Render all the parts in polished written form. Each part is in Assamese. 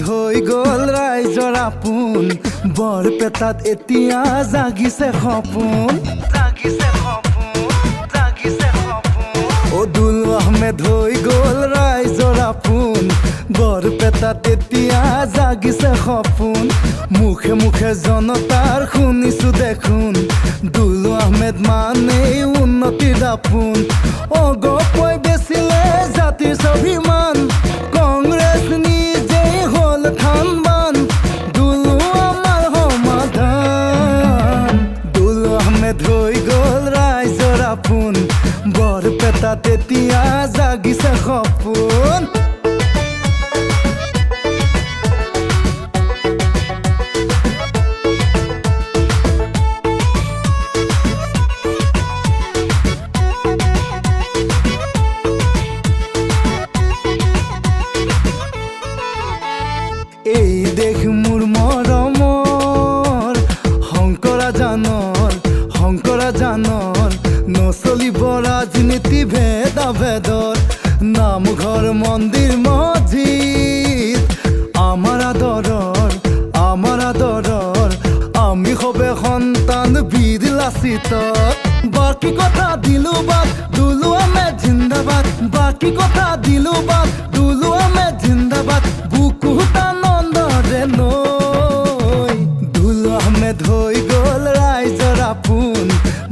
হৈ গ'ল ৰাইজৰ আপোন বৰপেটাত এতিয়া জাগিছে সপোন দুলু আহমেদ হৈ গ'ল ৰাইজৰ আপোন বৰপেটাত এতিয়া জাগিছে সপোন মুখে মুখে জনতাৰ শুনিছো দেখোন দুলু আহমেদ মানে উন্নতিৰ দাপোন অগপই বেচিলে জাতিৰ স্বাভিমান কংগ্ৰেছ নিজেই হ'ল থানবান দুলু আমাৰ সমাধান দুলু আহমেদ হৈ গ'ল ৰাইজৰ আপোন বৰপেটাত এতিয়া জাগিছে সপোন এই দেশ মোৰ মৰমৰ শংকৰা জানৰ নচলিব ৰাজনীতি ভেদাভেদৰ নামঘৰ মন্দিৰ মছজিদ আমাৰ আদৰৰ আমি সবে সন্তান বীৰ লাচিত বাকী কথা দিলো বাদ দুলু আহমেদ জিন্দাবাদ বাকী কথা দিলো বাদ দুলু আহমেদ জিন্দাবাদ বুকুটা নন্দৰে নৈ দুলু আহমেদ হৈ গ'ল ৰাইজৰ আপোন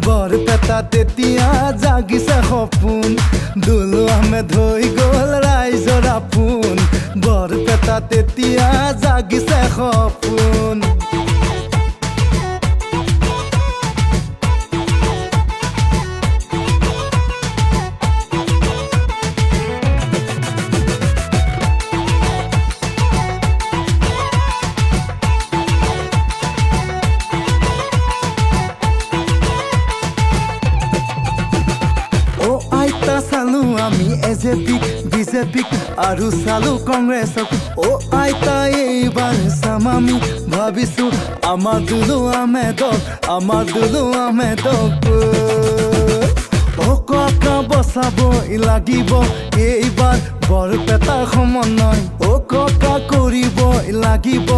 বৰপেটাত এতিয়া জাগিছে সপোন দুলু আহমেদ হৈ গ'ল ৰাইজৰ আপোন বৰপেটাত এতিয়া জাগিছে সপোন চালো আমি এজেপিক বিজেপিক আৰু চালো কংগ্ৰেছক আইতা এইবাৰ চাম আমি ভাবিছো আমাৰ দুলু আহমেদক ককা বচাব লাগিব এইবাৰ বৰপেটাৰ সমন্বয় ককা কৰিব লাগিব